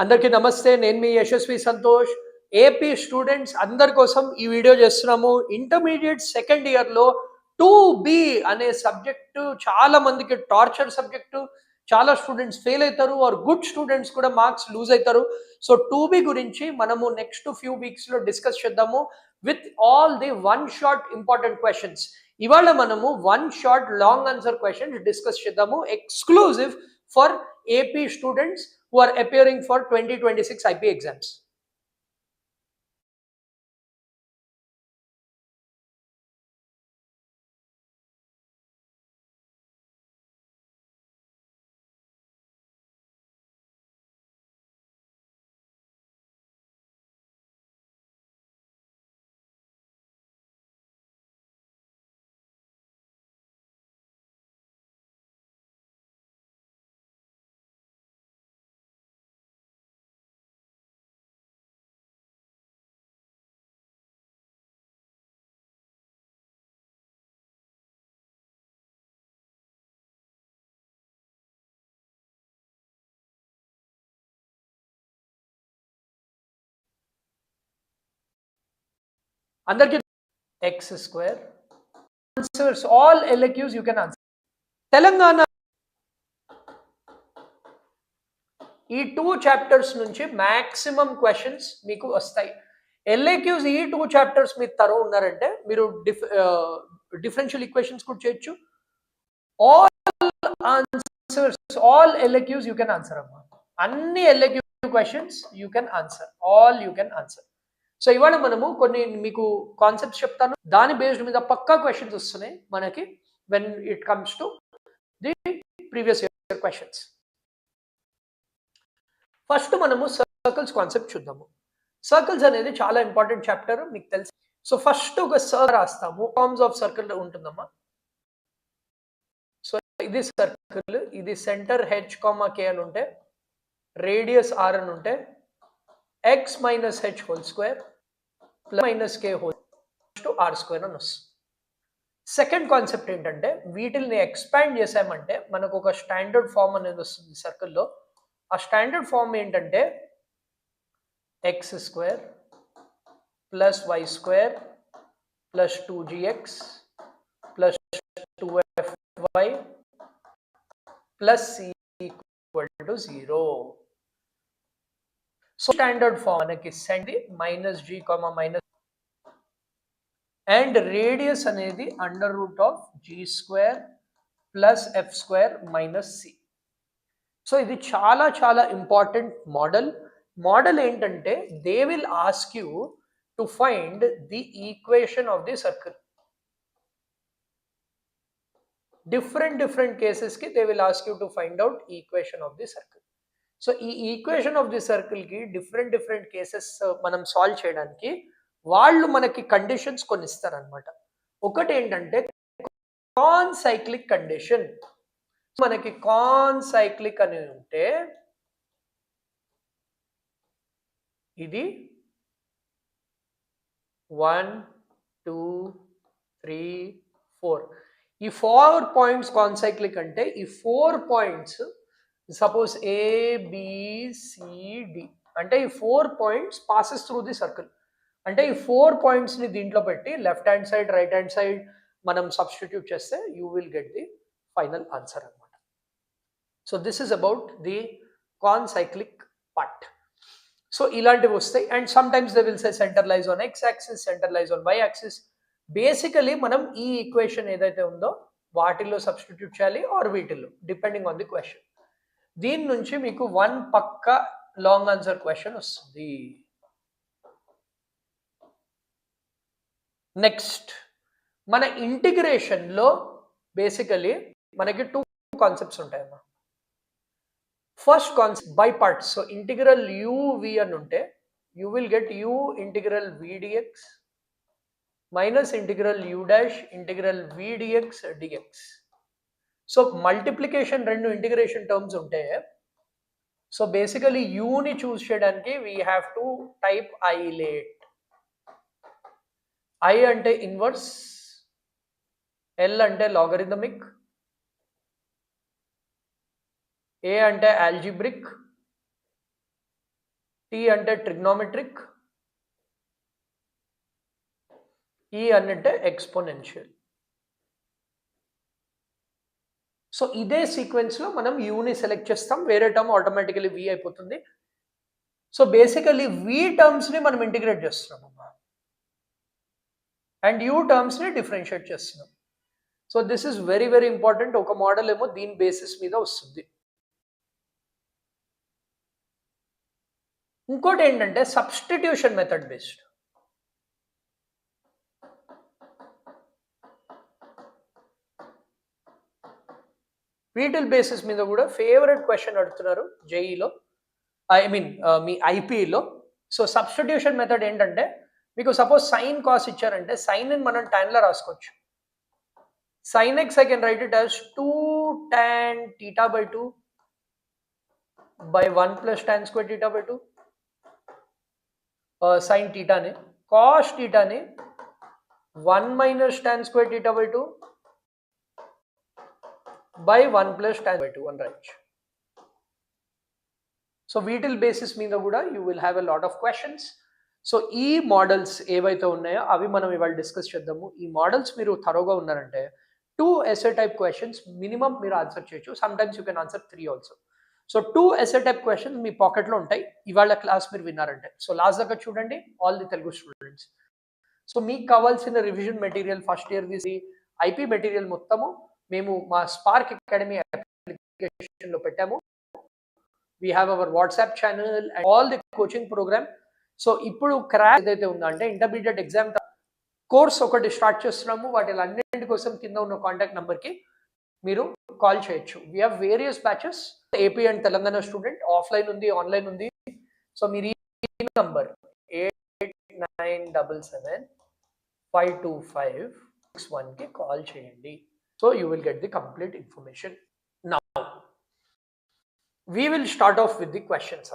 అందరికీ నమస్తే. నేను మీ యశస్వి సంతోష్. ఏపీ స్టూడెంట్స్ అందరి కోసం ఈ వీడియో చేస్తున్నాము. ఇంటర్మీడియట్ సెకండ్ ఇయర్లో 2B అనే సబ్జెక్టు చాలా మందికి టార్చర్ సబ్జెక్టు. చాలా స్టూడెంట్స్ ఫెయిల్ అవుతారు ఆర్ గుడ్ స్టూడెంట్స్ కూడా మార్క్స్ లూజ్ అవుతారు. సో 2B గురించి మనము నెక్స్ట్ ఫ్యూ వీక్స్లో డిస్కస్ చేద్దాము with all the one shot important questions. ఇవాళ మనము one shot long answer questions discuss చేద్దాము exclusive for AP students who are appearing for 2026 IP exams. అందరికీ x square answers all LAQs you can answer. Telangana ఈ 2 chapters నుంచి maximum questions మీకు వస్తాయి. LAQs ఈ 2 chapters మీరు తరో ఉన్నారంటే మీరు డిఫరెన్షియల్ ఈక్వేషన్స్ కూడా చేయొచ్చు. All LAQs you can answer అమ్మా. అన్ని LAQ questions you can answer. All you can answer. So ఇవాళ మనము కొన్ని మీకు కాన్సెప్ట్స్ చెప్తాను. దాని బేస్డ్ మీద పక్కా క్వశ్చన్స్ వస్తున్నాయి మనకి when it comes to the previous year questions. First మనము సర్కిల్స్ కాన్సెప్ట్ చూద్దాము. సర్కిల్స్ అనేది చాలా ఇంపార్టెంట్ చాప్టర్ మీకు తెలుసు. సో ఫస్ట్ ఒక సర్కిల్ రాస్తాము. ఫార్మ్స్ ఆఫ్ సర్కిల్ ఉంటుందమ్మా. సో ఇది సర్కిల్, ఇది సెంటర్ h,k అని ఉంటే, రేడియస్ r అని ఉంటే, x minus h whole square plus minus k whole to r square అని వస్తుంది. సెకండ్ కాన్సెప్ట్ ఏంటంటే వీటిని ఎక్స్పాండ్ చేసామంటే మనకు ఒక స్టాండర్డ్ ఫామ్ అనేది వస్తుంది సర్కిల్లో. ఆ స్టాండర్డ్ ఫామ్ ఏంటంటే x square plus y square plus 2gx plus 2fy plus c equal to 0. So standard form మనకి centre minus g, minus and radius అనేది under root of g square plus f square minus c. So ఇది చాలా చాలా important model. Model ఏంటంటే they will ask you to find the equation of the circle. Different కేసెస్కి they will ask you to find out equation of the circle. So ఈ equation of the సర్కిల్కి different cases మనం solve చేయడానికి వాళ్ళు మనకి conditions కొన్ని ఇస్తారనమాట. ఒకటి ఏంటంటే కాన్ సైక్లిక్ కండిషన్. మనకి కాన్ సైక్లిక్ అని ఉంటే ఇది 1 2 3 4 ఈ 4 పాయింట్స్ కాన్ సైక్లిక్ అంటే ఈ 4 పాయింట్స్ సపోజ్ ABCD అంటే ఈ 4 points passes through the circle. అంటే ఈ 4 పాయింట్స్ని దీంట్లో పెట్టి left hand side right hand side మనం సబ్స్టిట్యూట్ చేస్తే you will get the final answer అనమాట. So this is about the concyclic part. So ఇలాంటివి వస్తాయి. And sometimes they will say centre lies on x axis, centre lies on y axis. Basically మనం ఈ equation ఏదైతే ఉందో వాటిల్లో substitute చేయాలి are వీటిల్లో డిపెండింగ్ ఆన్ ది క్వశ్చన్. దీని నుంచి మీకు 1 పక్కా లాంగ్ ఆన్సర్ క్వశ్చన్ వస్తుంది. నెక్స్ట్ మన ఇంటిగ్రేషన్లో బేసికలీ మనకి 2 కాన్సెప్ట్స్ ఉంటాయమ్మా. First concept by parts. So integral uv అని ఉంటే you will get u integral vdx minus integral u dash integral vdx dx. So multiplication 2 integration terms ఉంటే సో బేసికలీ యూని choose చేయడానికి we have to type ILATE. I అంటే inverse, L అంటే logarithmic, A అంటే algebraic, T అంటే trigonometric, E అంటే exponential. So ఇదే సీక్వెన్స్లో మనం యూని సెలెక్ట్ చేస్తాం, వేరే టర్మ్ ఆటోమేటికలీ V అయిపోతుంది. సో బేసికలీ V టర్మ్స్ని మనం ఇంటిగ్రేట్ చేస్తున్నాం అండ్ U టర్మ్స్ని డిఫరెన్షియేట్ చేస్తున్నాం. So this is very very important. ఒక మోడల్ ఏమో దీని బేసిస్ మీద వస్తుంది. ఇంకోటి ఏంటంటే సబ్స్టిట్యూషన్ మెథడ్ బేస్డ్. వీటిల్ బేసిస్ మీద కూడా ఫేవరెట్ క్వశ్చన్ అడుగుతున్నారు జేఈలో, ఐ మీన్ మీ ఐపీలో. సో సబ్స్టిట్యూషన్ మెథడ్ ఏంటంటే మీకు సపోజ్ సైన్ కాస్ ఇచ్చారంటే సైన్ మనం tan లో రాసుకోవచ్చు. sin x I can write it as 2 tan theta by 2 by 1 plus tan square theta by 2. sin theta ने cos theta ने 1 minus tan square theta by 2 by 1 plus tan by 2 1 right. So Veettil basis మీద కూడా you will have a lot of questions. So ఈ models ఏవైతే ఉన్నాయో అవి మనం ఇవాళ డిస్కస్ చేద్దాము. ఈ మోడల్స్ మీరు థరోగా ఉన్నారంటే 2 essay type questions మినిమం మీరు ఆన్సర్ చేయొచ్చు. Some times you can answer 3 also. So 2 essay type questions మీ పాకెట్లో ఉంటాయి ఇవాళ క్లాస్ మీరు విన్నారంటే. సో లాస్ట్ దాకా చూడండి all the Telugu students. So మీకు కావాల్సిన revision material first year the IP material మొత్తము మేము మా స్పార్క్ అకాడమీ అప్లికేషన్లో పెట్టాము. We have our WhatsApp channel and all the coaching program. So ఇప్పుడు క్రాక్ ఏదైతే ఉందో అంటే ఇంటర్మీడియట్ ఎగ్జామ్ కోర్స్ ఒకటి స్టార్ట్ చేస్తున్నాము. వాటి అన్నింటి కోసం కింద ఉన్న కాంటాక్ట్ నెంబర్కి మీరు కాల్ చేయొచ్చు. We have various batches. AP and Telangana student offline ఉంది, ఆన్లైన్ ఉంది. సో మీరు ఈ నంబర్ 8977525661కి కాల్ చేయండి. So you will get the complete information. Now we will start off with the questions.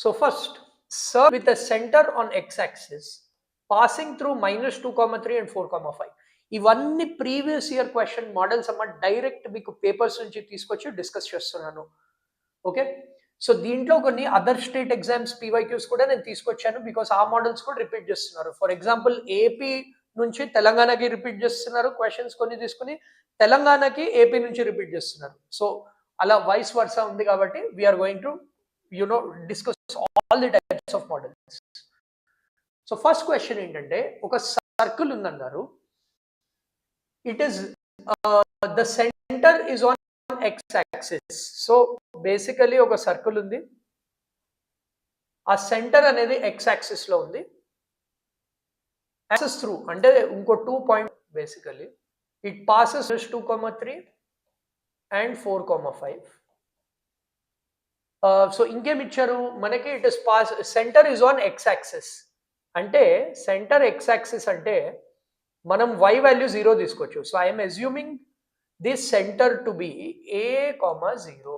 So first, serve with a center on x-axis passing through -2,3 and 4,5. ఇవన్నీ previous year question models అమ్మ, direct మీకు papers నుంచి తీసుకొచ్చి discuss చేస్తున్నాను. Okay, so దీంట్లో కొన్ని other state exams PYQs కూడా నేను తీసుకొచ్చాను బికాస్ ఆ మోడల్స్ కూడా రిపీట్ చేస్తున్నారు. ఫర్ ఎగ్జాంపుల్ ఏపీ నుంచి తెలంగాణకి రిపీట్ చేస్తున్నారు క్వశ్చన్స్ కొన్ని తీసుకుని, తెలంగాణకి ఏపీ నుంచి రిపీట్ చేస్తున్నారు. సో అలా వైస్ వర్సా ఉంది కాబట్టి we are going to discuss all the types of models. So first question ఏంటంటే ఒక సర్కిల్ ఉందన్నారు. It is the centre is on x axis. So basically ఒక సర్కిల్ ఉంది, ఆ సెంటర్ అనేది ఎక్స్ యాక్సిస్ లో ఉంది. యాక్సెస్ త్రూ అంటే ఇంకో 2 point basically it passes 2,3 and 4,5. So ఇంకేం ఇచ్చారు మనకి, it is pass centre is on x axis. అంటే సెంటర్ ఎక్స్ యాక్సిస్ అంటే మనం y వాల్యూ 0 తీసుకోవచ్చు. So I'm assuming this centre to be a,0.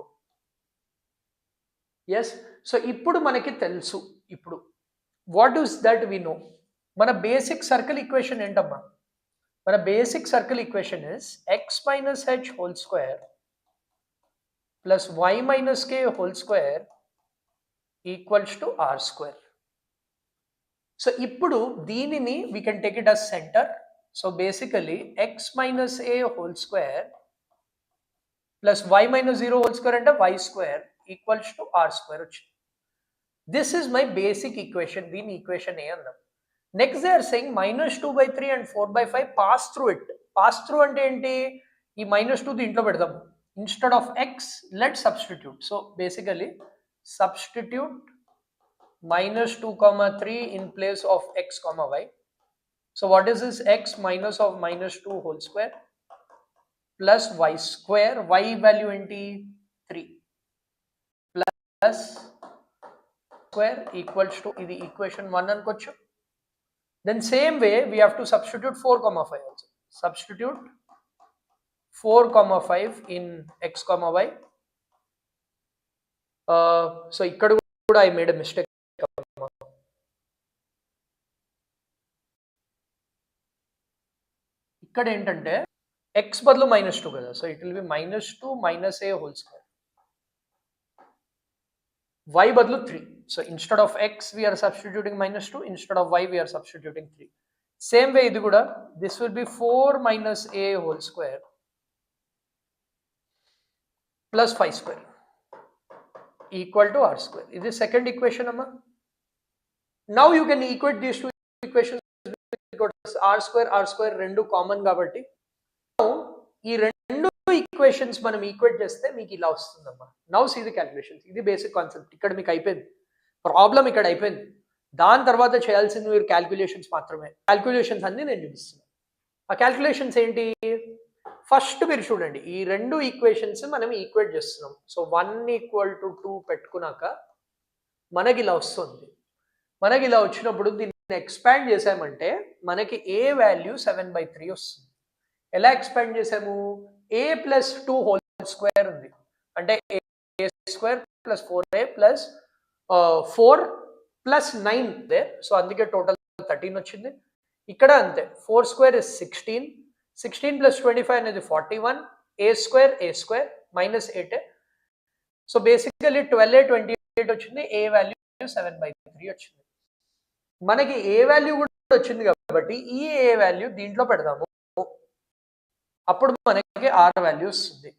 Yes, so ఇప్పుడు మనకి తెలుసు. ఇప్పుడు what is that we know. మన బేసిక్ సర్కిల్ ఈక్వేషన్ ఏంటమ్మా? మన basic circle equation is x minus h whole square plus y minus k whole square equals to r square. So ఇప్పుడు దీనిని we can take it as center. So basically x minus a whole square plus y minus 0 whole square అంటే y square equals to r square వచ్చింది. This is my basic equation. దీని equation A అన్నాం. Next they are saying -2/3 and 4/5 pass through it. Pass through అంటే ఏంటి? ఈ -2 దీంట్లో పెడదాం. Instead of x, let's substitute. So basically substitute -2,3 in place of x, y. So what is this? X minus of -2 whole square plus y square. Y value enti 3 plus square equals to ఇది equation 1 అనుకోవచ్చు. Then same way we have to substitute 4,5 also. Substitute 4,5 in x, y. So ఇక్కడ కూడా I made a mistake. ఇక్కడ ఏంటంటే x బదులు -2 కదా. So it will be -2 - a whole square. y బదులు 3. So instead of x we are substituting -2, instead of y we are substituting 3. Same way ఇది కూడా, this will be 4 minus a whole square plus 5 square equal to r square. This is second equation amma. Now you can equate these two equations because r square రెండు common కాబట్టి ఈ రెండు equations మనం equate చేస్తే మీకు ఇలా వస్తుందమ్మా. Now see the calculations. ఇది బేసిక్ కాన్సెప్ట్. ఇక్కడ మీకు అయిపోయింది, ప్రాబ్లం ఇక్కడ అయిపోయింది. దాని తర్వాత చేయాల్సింది మీరు క్యాలిక్యులేషన్స్ మాత్రమే. క్యాలిక్యులేషన్స్ అన్ని నేను చూపిస్తున్నాను. ఆ క్యాలిక్యులేషన్స్ ఏంటి? ఫస్ట్ మీరు చూడండి, ఈ రెండు ఈక్వేషన్స్ మనం ఈక్వేట్ చేస్తున్నాం. సో 1 = 2 పెట్టుకున్నాక మనకి ఇలా వస్తుంది. మనకి ఇలా వచ్చినప్పుడు దీన్ని ఎక్స్పాండ్ చేసామంటే మనకి ఏ వాల్యూ 7/3 వస్తుంది. ఎలా ఎక్స్పాండ్ చేసాము? a + 2 హోల్ స్క్వేర్ ఉంది అంటే a² + 4a + 4 + 9 దేర్. సో అందుకే టోటల్ 13 వచ్చింది. ఇక్కడ అంతే, 4² is 16, 16 + 25 అనేది 41, a² -8. సో బేసికలీ 12a 28 వచ్చింది, ఏ వాల్యూ 7/3 వచ్చింది. మనకి ఏ వాల్యూ కూడా వచ్చింది కాబట్టి ఈ ఏ వాల్యూ దీంట్లో పెడదాము, అప్పుడు మనకి r వాల్యూ వస్తుంది.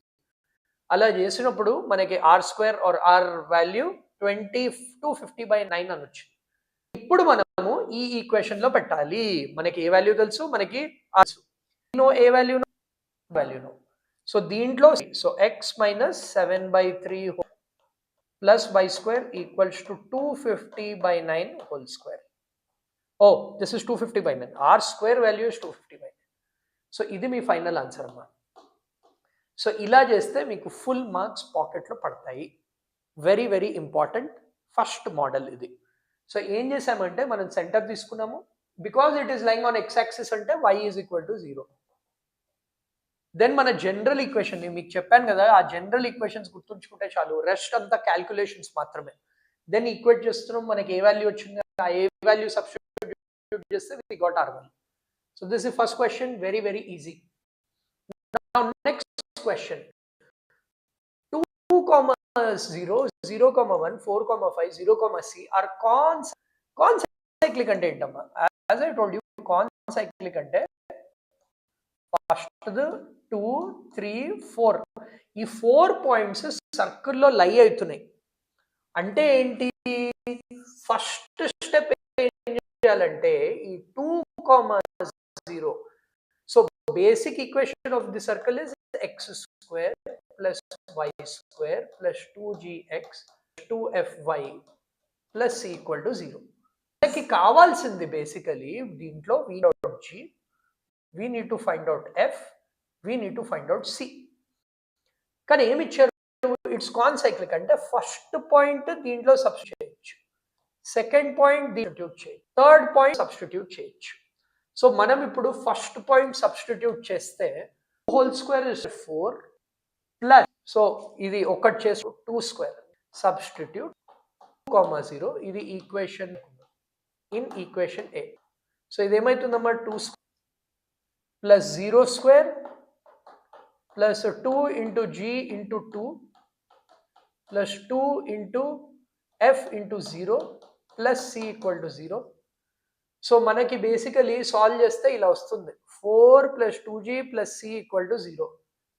అలా చేసినప్పుడు మనకి r² or r వాల్యూ 250/9 అనొచ్చు. ఇప్పుడు మనము ఈ ఈక్వేషన్ లో పెట్టాలి. మనకి ఏ వాల్యూ తెలుసు, మనకి ఏ వాల్యూ వాల్యూను. సో దీంట్లో so x - 7/3 plus y² = 250/9 whole square. Oh, this is 250/9. r² value is 250/9. So ఇది మీ ఫైనల్ ఆన్సర్ అమ్మా. సో ఇలా చేస్తే మీకు ఫుల్ మార్క్స్ పాకెట్లో పడతాయి. Very very important first model ఇది. సో ఏం చేసామంటే మనం సెంటర్ తీసుకున్నాము. Because it is లైంగ్ on x axis అంటే y = 0. దెన్ మన జనరల్ ఈక్వేషన్ మీకు చెప్పాను కదా, ఆ జనరల్ ఈక్వేషన్స్ గుర్తుంచుకుంటే చాలు, రెస్ట్ అంతా క్యాల్కులేషన్స్ మాత్రమే. దెన్ ఈక్వేట్ చేస్తున్నాం, మనకి ఏ వాల్యూ వచ్చింది, ఆ ఏ వాల్యూ సబ్స్టిట్యూట్ చేస్తే we got r value. So this is first question, very very easy. Now next question, 2, 0, 0, 1, 4, 5, 0, c are concyclic ante entama. As I told you, concyclic ante first 2, 3, 4 ఈ 4 points circle లో లై అవుతున్నాయి. అంటే ఏంటి? First step ఏం చేయాలంటే ఈ 2, 0. So basic equation of the circle is x² + y² + 2gx 2fy + c = 0. మనకి కావాల్సింది బేసికలీ దీంట్లో we need to find out f, we need to find out c. కానీ ఏమి ఇచ్చారు? ఇట్స్ కాన్సైక్లిక్ అంటే ఫస్ట్ పాయింట్ దీంట్లో సబ్స్టిట్యూట్ చేయొచ్చు, సెకండ్ పాయింట్ సబ్స్టిట్యూట్ చేయొచ్చు, థర్డ్ పాయింట్ సబ్స్టిట్యూట్ చేయొచ్చు. సో మనం ఇప్పుడు ఫస్ట్ పాయింట్ సబ్స్టిట్యూట్ చేస్తే whole square is 4 plus, so ఇది ఒకటి చేసి 2² సబ్స్టిట్యూట్ 2, 0 ఇది equation in equation A. So ఇది ఏమవుతుందమ్మా? 2² plus 0² plus 2 into g into 2 plus 2 into f into 0 plus c = 0. So మనకి బేసికలీ సాల్వ్ చేస్తే ఇలా వస్తుంది, 4 + 2g + c = 0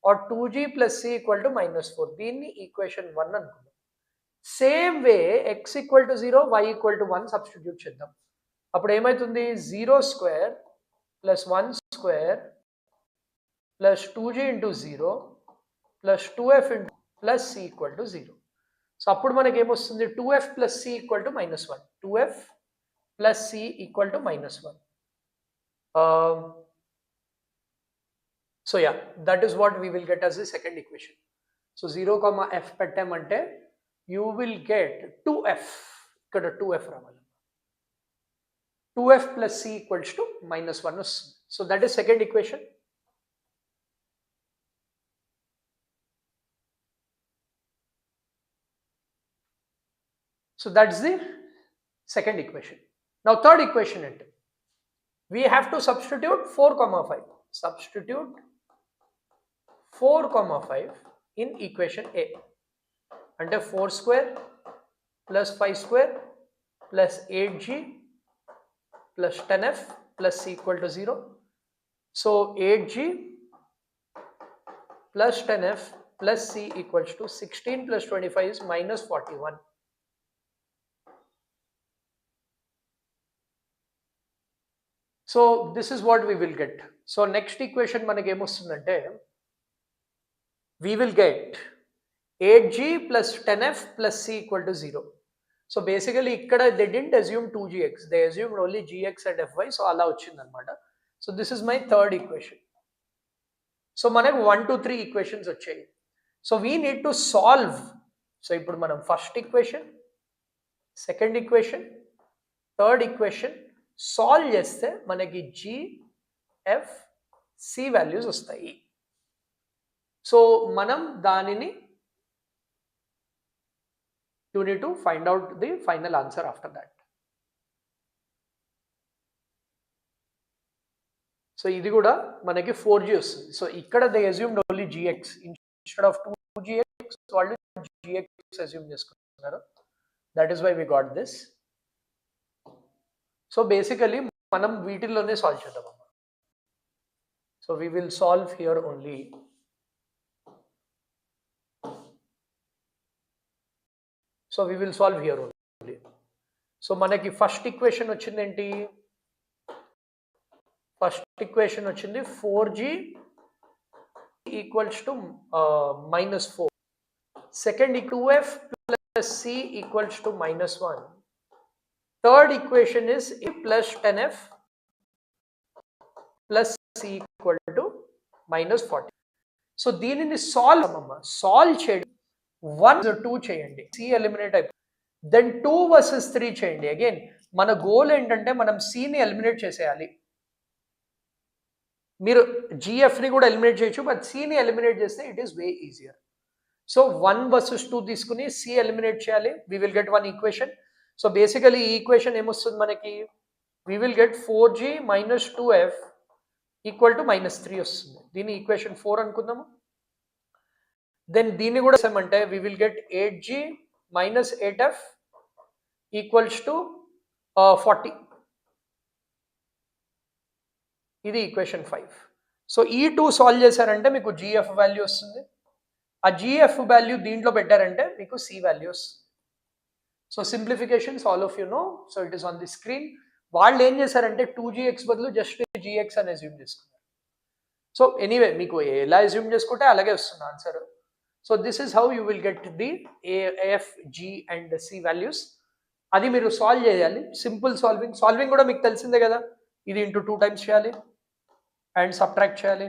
are 2g + c = -4. దీన్ని ఈక్వేషన్ 1 అనుకుందాం. Same way x = 0, y = 1 substitute చేద్దాం. అప్పుడు ఏమవుతుంది? 0² + 1² plus 2g into 0 plus 2f plus c = 0. So అప్పుడు మనకి ఏమొస్తుంది? 2f + c = -1. 2f plus c equal to -1. So yeah, that is what we will get as the second equation. So 0, f pettamante you will get 2f. Ikkada 2f ravali. 2f plus c equals to -1. So that is second equation. So that's the second equation. Now third equation ante we have to substitute 4, 5. Substitute 4, 5 in equation A. Ante 4² plus 5 square plus 8g plus 10f plus c equal to 0. So 8g plus 10f plus c equals to 16 plus 25 is minus 41. So this is what we will get. So next equation manaki em ostundante we will get 8g plus 10f plus c equal to 0. So basically ikkada they didn't assume 2gx, they assumed only gx and fy, so ala ochindi anamata. So this is my third equation. So manaku 1 to 3 equations vachayi. So we need to solve. So ippudu manam first equation, second equation, third equation solve chesthe manaki g, f, c values vastayi. So manam danini you need to find out the final answer after that. So ఇది కూడా మనకి 4g వస్తుంది. So ఇక్కడ they assumed only gx instead of 2gx, వాళ్ళు gx assume చేసుకున్నారు. That is why we got this. So basically మనం వీటిల్లోనే solve చేద్దాం. So we will solve here only. So we will solve here only. So మనకి first equation వచ్చింది ఏంటి? First equation వచ్చింది 4g equals to minus 4. Second 2f plus c equals to minus 1. Third equation is a plus 10f plus c equal to minus 40. So దీనిని solve చేయండి. 1 2 చేయండి, c eliminate అయిపోయింది. Then 2 versus 3 చేయండి. Again మన goal ఏంటంటే మనం c ని eliminate చేసేయాలి. మీరు gfని కూడా ఎలిమినేట్ చేయొచ్చు, బట్ c ని ఎలిమినేట్ చేస్తే it is way easier. So 1 versus 2 తీసుకుని c ఎలిమినేట్ చేయాలి. We will get one equation. So basically ఈ ఈక్వేషన్ ఏమొస్తుంది మనకి? We will get 4g minus 2f equal to minus 3 వస్తుంది. దీని ఈక్వేషన్ 4 అనుకుందాము. దెన్ దీన్ని కూడా ఏమంటే we will get 8g minus 8f equals to 40. ఇది ఈక్వేషన్ 5. సో ఈ 2 సాల్వ్ చేశారంటే మీకు gf వాల్యూ వస్తుంది. ఆ gf వాల్యూ దీంట్లో పెట్టారంటే మీకు c వాల్యూ వస్తుంది. So simplifications all of you know. So it is on the screen. వాళ్ళు ఏం చేశారంటే 2gx బదులు జస్ట్ gx అని అజ్యూమ్ చేసుకున్నారు. సో ఎనీవే మీకు ఎలా అజ్యూమ్ చేసుకుంటే అలాగే వస్తుంది answer. So this is how you will get the af, g and c values. అది మీరు సాల్వ్ చేయాలి. సింపుల్ సాల్వింగ్ కూడా మీకు తెలిసిందే కదా. ఇది ఇంటూ 2 టైమ్స్ చేయాలి అండ్ సబ్ట్రాక్ట్ చేయాలి.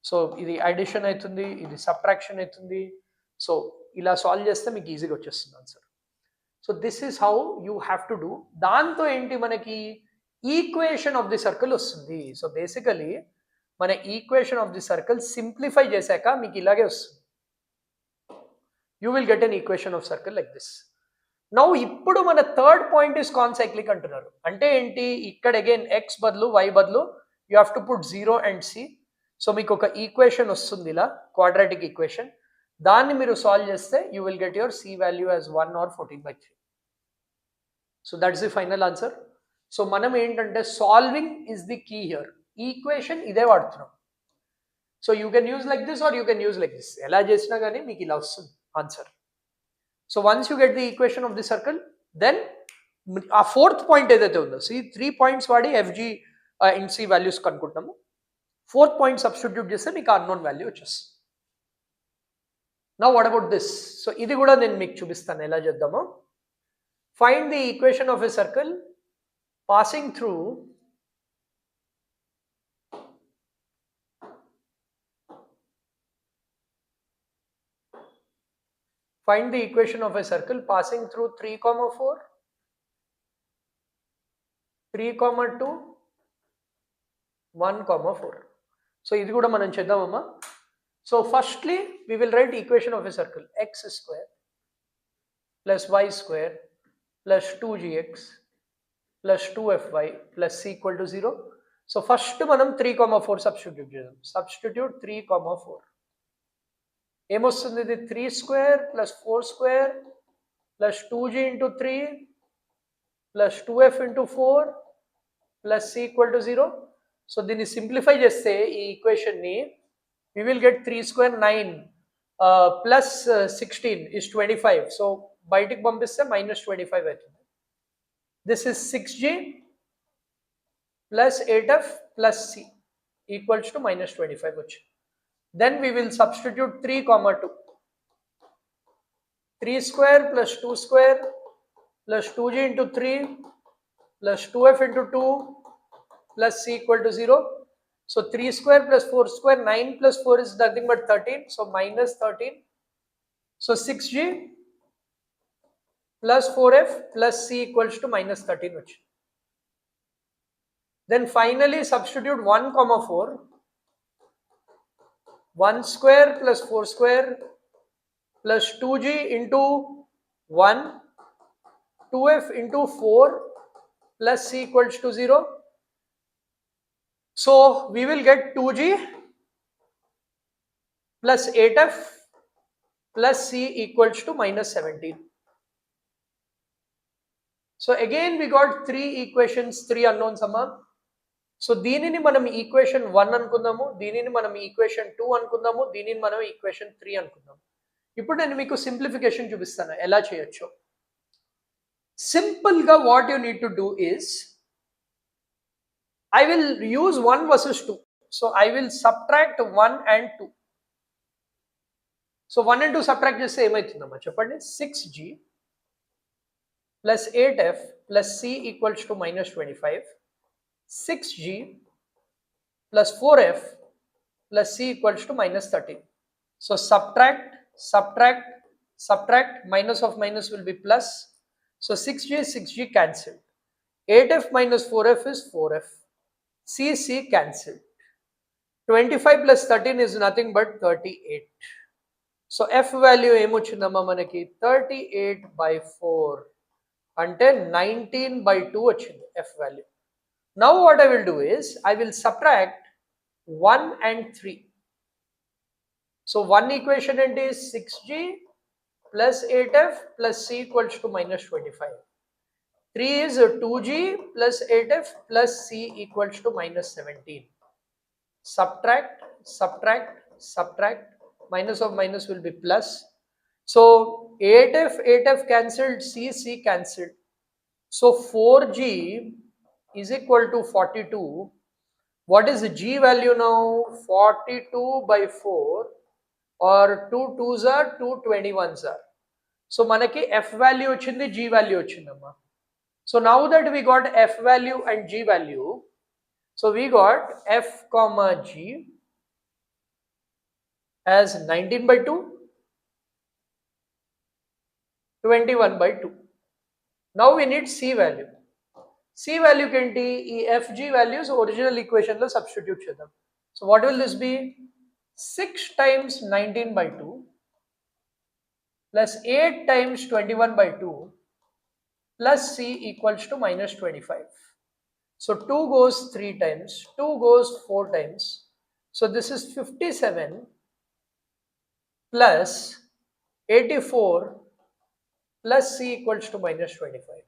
సో ఇది అడిషన్ అవుతుంది, ఇది సబ్ట్రాక్షన్ అవుతుంది. సో ఇలా సాల్వ్ చేస్తే మీకు ఈజీగా వచ్చేస్తుంది answer. So this is how you have to do. దాంతో ఏంటి మనకి ఈక్వేషన్ ఆఫ్ ది సర్కిల్ వస్తుంది. సో బేసికలీ మన equation of the circle simplify చేశాక మీకు ఇలాగే వస్తుంది. You will get an equation of circle like this. Now ఇప్పుడు మన థర్డ్ పాయింట్ ఇస్ కాన్సైక్లిక్ అంటున్నారు. అంటే ఏంటి? ఇక్కడ అగైన్ ఎక్స్ బదులు వై బదులు you have to put 0 and c. So మీకు ఒక ఈక్వేషన్ వస్తుంది ఇలా, క్వాడ్రాటిక్ ఈక్వేషన్. దాన్ని మీరు సాల్వ్ చేస్తే you will get your c value as 1 or 14/3. So that's the final answer. So మనం ఏంటంటే solving is the key here. Equation ఇదే వాడుతున్నాం. So you can use like this or you can use like this. ఎలా చేసినా కానీ మీకు ఇలా వస్తుంది answer. So once you get the equation of the circle, then ఆ ఫోర్త్ పాయింట్ ఏదైతే ఉందో, సో ఈ 3 పాయింట్స్ వాడి fg అండ్ c వాల్యూస్ కనుక్కుంటాము. ఫోర్త్ పాయింట్ సబ్స్టిట్యూట్ చేస్తే మీకు అన్నోన్ వాల్యూ వచ్చేస్తుంది. Now what about this? So ఇది కూడా నేను మీకు చూపిస్తాను ఎలా చేద్దామో. Find the equation of a circle passing through find the equation of a circle passing through 3, 4, 3, 2, 1, 4. So ఇది కూడా మనం చేద్దామమ్మా. So firstly we will write equation of a circle x square plus y square plus 2gx plus 2fy plus c equal to 0. So first మనం 3, 4 substitute చేద్దాం. Substitute 3, 4. ఏమొస్తుంది? ఇది 3 square plus 4 square plus 2g into 3 plus 2f into 4 plus c equal to 0. So దీన్ని simplify చేస్తే ఈ equation ని we will get 3 square 9 plus 16 is 25. So బయటికి పంపిస్తే minus 25 అవుతుంది. This is 6g plus 8f plus c equals to minus 25 వచ్చింది. Then we will substitute 3 comma 2. 3 square plus 2 square plus 2g into 3 plus 2f into 2 plus c equal to 0. So 3 square plus 4 square, 9 plus 4 is nothing but 13. So minus 13. So 6g plus 4f plus c equals to minus 13. Then finally substitute 1 comma 4. 1 square plus 4 square plus 2g into 1, 2f into 4 plus c equals to 0. So we will get 2g plus 8f plus c equals to minus 17. So again we got 3 equations, 3 unknowns amma. So దీనిని మనం equation 1 అనుకుందాము, దీనిని మనం equation 2 అనుకుందాము, దీనిని మనం equation 3 అనుకుందాము. ఇప్పుడు నేను మీకు సింప్లిఫికేషన్ చూపిస్తాను ఎలా చేయొచ్చు. సింపుల్ గా what you need to do is I will use 1 versus 2. So I will subtract 1 and 2. So 1 and 2 subtract చేస్తే ఏమవుతుందమ్మా చెప్పండి. 6g plus 8f plus c equals to minus 25. 6g plus 4f plus c equals to minus 13. So subtract, subtract, subtract, minus of minus will be plus. So 6g cancelled. 8f minus 4f is 4f. C cancelled. 25 plus 13 is nothing but 38. So f value ఏమొచ్చిందమ్మా మనకి 38 by 4 అంటే 19 by 2 వచ్చింది f value. Now what I will do is I will subtract 1 and 3. So one equation is 6g plus 8f plus c equals to minus 25. 3 is 2g plus 8f plus c equals to minus 17. Subtract, subtract, subtract, minus of minus will be plus. So 8f cancelled, c cancelled. So 4g is equal to 42. What is the g value now? 42 by 4 or 2 2s are 2 21s are. So manaki f value ochindi, g value ochindamma. So now that we got f value and g value, so we got f comma g as 19 by 2, 21 by 2. Now we need c value. C value ఏంటి ఈ fg values original equation లో substitute చేద్దాం. So what will this be? 6 times 19 by 2 plus 8 times 21 by 2 plus c equals to minus 25. So 2 goes 3 times, 2 goes 4 times. So this is 57 plus 84 plus c equals to minus 25.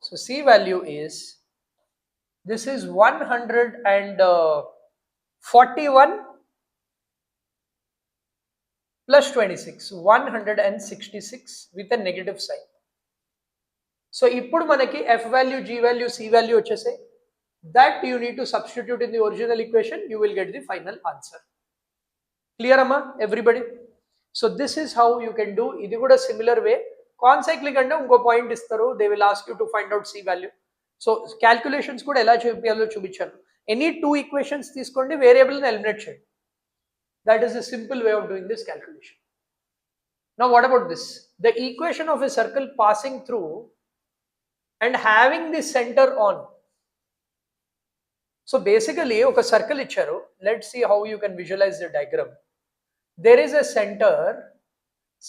So c value is, this is 141 plus 26, 166 with a negative sign. So ఇప్పుడు మనకి f value, g value, c value వచ్చేసాయి. That you need to substitute in the original equation, you will get the final answer. Clear amma everybody? So this is how you can do. ఇది కూడా similar way. Concyclic అంటే ఇంకో point ఇస్తారు, they will ask you to find out c value. So calculations కూడా ఎలా చేయాలో చూపించాను. Any 2 equations తీసుకోండి, వేరియబుల్ని ఎలిమినేట్ చేయండి. That is the simple way of doing this calculation. Now what about this? The equation of a circle passing through and having the centre on. So basically ఒక circle ఇచ్చారు, let see how you can visualise the diagram. There is a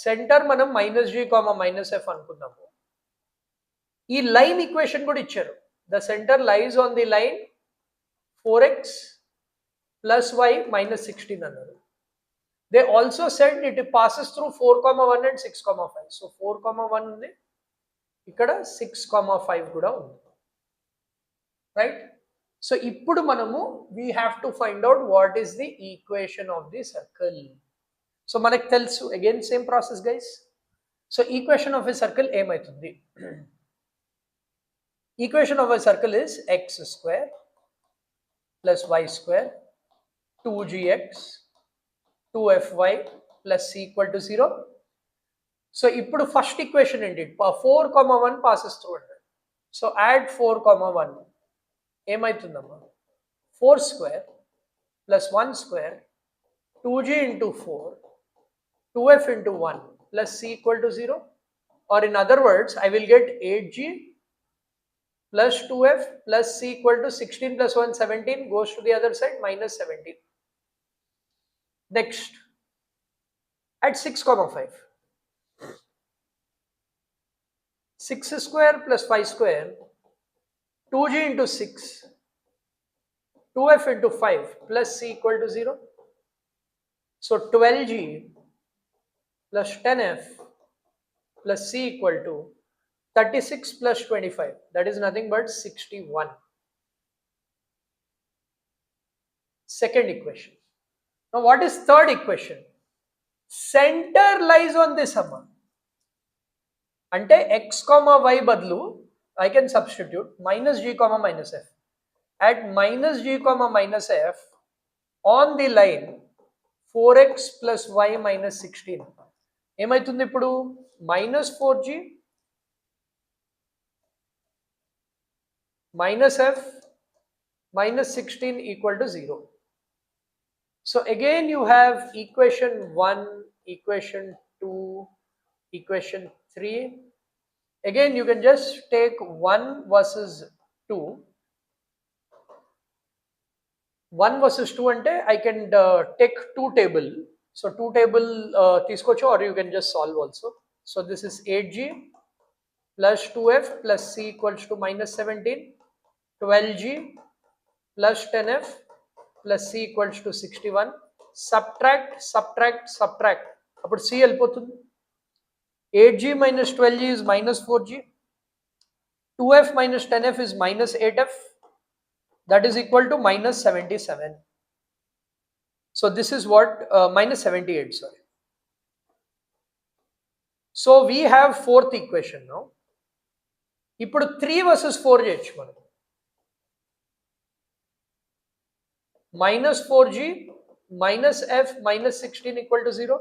centre మనం minus G comma minus F అనుకుందాము. ఈ line equation కూడా ఇచ్చారు. The centre lies on the line 4x plus y minus 16 అన్నారు. They also said it passes through 4, 1 and 6, 5. So 4, 1 ఉంది, ఇక్కడ 6,5 కూడా ఉంది, రైట్? సో ఇప్పుడు మనము we have to find out what is the equation of the circle. So మనకు తెలుసు, again same process guys. So equation of a circle ఏమవుతుంది? Equation of a circle is x square plus y square 2gx 2fy plus c equal to 0. So ఇప్పుడు first equation ఏంటి? 4,1 passes through it. So add 4,1 ఏమవుతుందమ్మా? 4 square plus 1 square 2g into 4 2f into 1 plus c equal to 0, or in other words I will get 8g plus 2f plus c equal to 16 plus 1 17 goes to the other side minus 17. Next, at 6,5 6 square plus 5 square 2g into 6 2f into 5 plus c equal to 0. So 12g plus 10f plus c equal to 36 plus 25, that is nothing but 61. Second equation. Now what is third equation? Center lies on this amount. Ante x comma y badlu I can substitute minus g comma minus f. At minus g comma minus f on the line 4x plus y minus 16 ఏమైతుంది ఇప్పుడు? minus 4g minus f minus 16 equal to 0. So again you have equation 1, equation 2, equation 3. Again you can just take 1 versus 2. 1 versus 2 ante I can take 2 table. So 2 table తీసుకోవచ్చు, or you can just solve also. So this is 8g plus 2f plus c equals to minus 17, 12g plus 10f plus c equals to 61. Subtract, subtract, subtract. అప్పుడు c వెళ్ళిపోతుంది. 8g minus 12g is minus 4g. 2f minus 10f is minus 8f. That is equal to minus 77. So this is what minus 78, sorry. So we have fourth equation now. ఇప్పుడు 3 versus 4 చేయొచ్చు మనం. minus 4g minus f minus 16 equal to 0.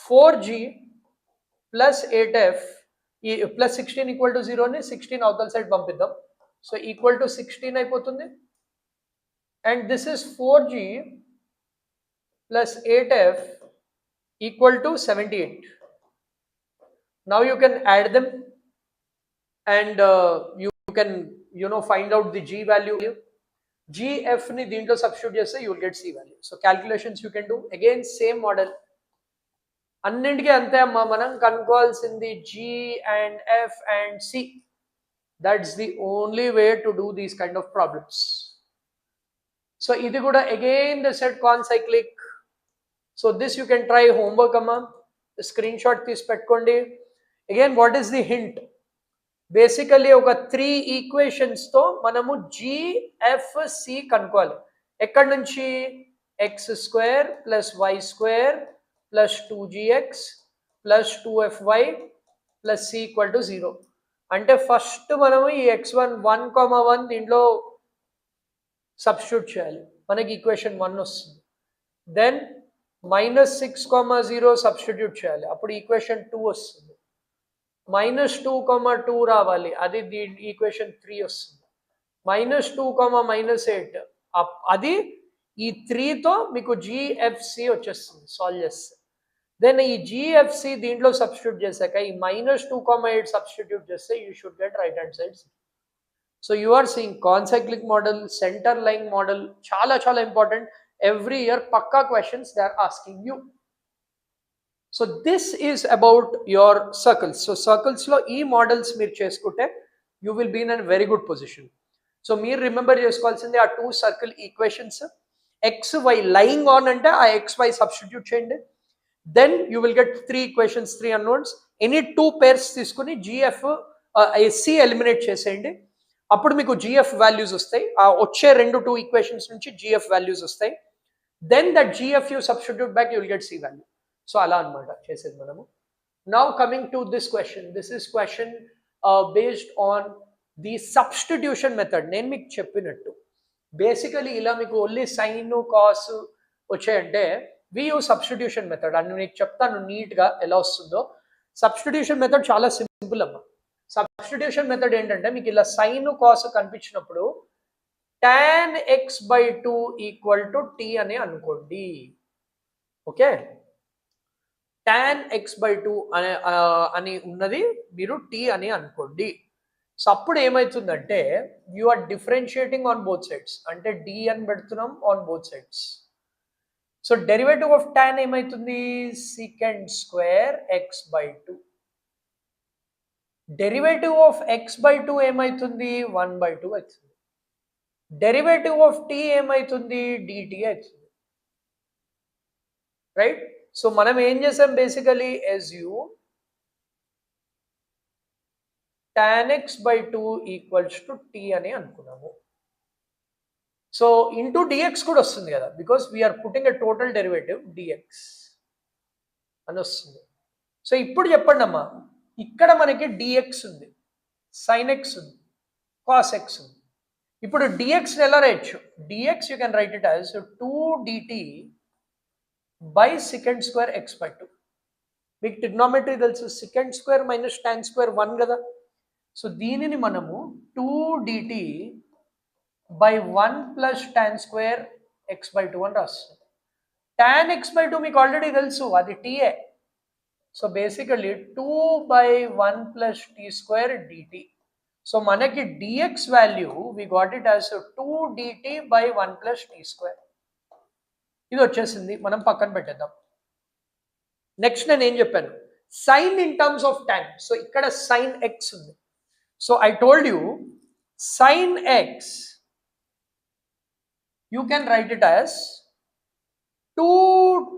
4g plus 8f plus 16 equal to 0 ని 16 అవతల side పంపిద్దాం. So equal to 16 అయిపోతుంది. And this is 4g plus 8f equal to 78. Now you can add them and you can find out the g value. gf ni దీంట్లో substitute చేస్తే you will get c value. So calculations you can do. Again same model. అన్నింటికీ అంతే అమ్మా, మనం కనుక్కోవాల్సింది g and f and c. That's the only way to do these kind of problems. So ఇది కూడా again the set concyclic. So this you can try homework amma. Screenshot తీసి పెట్టుకోండి. Again what is the hint? Basically ఒక 3 equations తో మనము gfc కనుక్కోవాలి. ఎక్కడి నుంచి? x square plus y square plus 2gx plus 2fy plus c equal to 0. అంటే first మనము ఈ x1 1,1 దీంట్లో సబ్స్టిట్యూట్ చేయాలి, మనకి ఈక్వేషన్ 1 వస్తుంది. దెన్ minus 6,0 సబ్స్టిట్యూట్ చేయాలి, అప్పుడు ఈక్వేషన్ 2 వస్తుంది. minus 2,2 రావాలి, అది ఈక్వేషన్ 3 వస్తుంది. minus 2, minus 8 అది ఈ 3తో మీకు gfc వచ్చేస్తుంది సాల్వ్ చేస్తే. దెన్ ఈ gfc దీంట్లో సబ్స్టిట్యూట్ చేశాక ఈ minus 2,8 సబ్స్టిట్యూట్ చేస్తే you should get right hand side. So you are seeing concyclic model, centre line model చాలా చాలా important. Every year Pakka questions they are asking you. So this is about your circles. So circles lo ee models meer cheskunte you will be in a very good position. So meer remember chesukovalsindi aa 2 circle equations, x y lying on ante aa x y substitute cheyandi. Then you will get 3 equations, 3 unknowns. Any 2 pairs తీసుకుని gf C eliminate చేసేయండి. అప్పుడు మీకు GF values వస్తాయి. ఆ వచ్చే 2 equations నుంచి g f values వస్తాయి. Then that g f you substitute back you will get c value. So అలా అనమాట చేసేది మనము. Now coming to this question, this is question based on the substitution method. నేను మీకు చెప్పినట్టు బేసికలీ ఇలా మీకు ఓన్లీ సైన్ కాస్ వచ్చాయంటే వి యూజ్ సబ్స్టిట్యూషన్ మెథడ్. అని మీకు చెప్తాను నీట్గా ఎలా వస్తుందో. సబ్స్టిట్యూషన్ మెథడ్ చాలా సింపుల్ అమ్మా. సబ్స్టిట్యూషన్ మెథడ్ ఏంటంటే మీకు ఇలా సైన్ కాస్ కనిపించినప్పుడు tan x/2 equal to t అని అనుకోండి. ఓకే, tan x/2 అని ఉన్నది మీరు టీ అని అనుకోండి. సో అప్పుడు ఏమవుతుందంటే you are differentiating on both sides, అంటే డి అని పెడుతున్నాం on both sides. So derivative of tan ఏమవుతుంది, secant square x/2. Derivative of x/2 ఏమవుతుంది, 1/2 అవుతుంది. డెరివేటివ్ ఆఫ్ t ఏమవుతుంది, dt అవుతుంది. రైట్. సో మనం ఏం చేసాం basically assume tan x/2 equals to t అని అనుకున్నాము. సో ఇంటూ డిఎక్స్ కూడా వస్తుంది కదా, because we are putting a total derivative dx అని వస్తుంది. సో ఇప్పుడు చెప్పండి అమ్మా, ఇక్కడ మనకి డిఎక్స్ ఉంది, సైన్ ఎక్స్ ఉంది, కాస్ ఎక్స్ ఉంది. ఇప్పుడు డిఎక్స్ని ఎలా రాయొచ్చు, dx you can write it as 2dt by secant square x/2. మీకు ట్రిగ్నోమెట్రీ తెలుసు, secant square minus tan square 1 కదా. సో దీనిని మనము 2dt by 1 plus tan square x/2 అని రాస్తుంది. tan x/2 మీకు ఆల్రెడీ తెలుసు, అది టీఏ. So basically 2 by 1 plus t square dt. So మనకి dx value we got it as 2dt by 1 plus t square. ఇది వచ్చేసింది, మనం పక్కన పెట్టేద్దాం. నెక్స్ట్ నేను ఏం చెప్పాను, sine in terms of tan. So ఇక్కడ సైన్ ఎక్స్ ఉంది. So I told you sine x you can write it as 2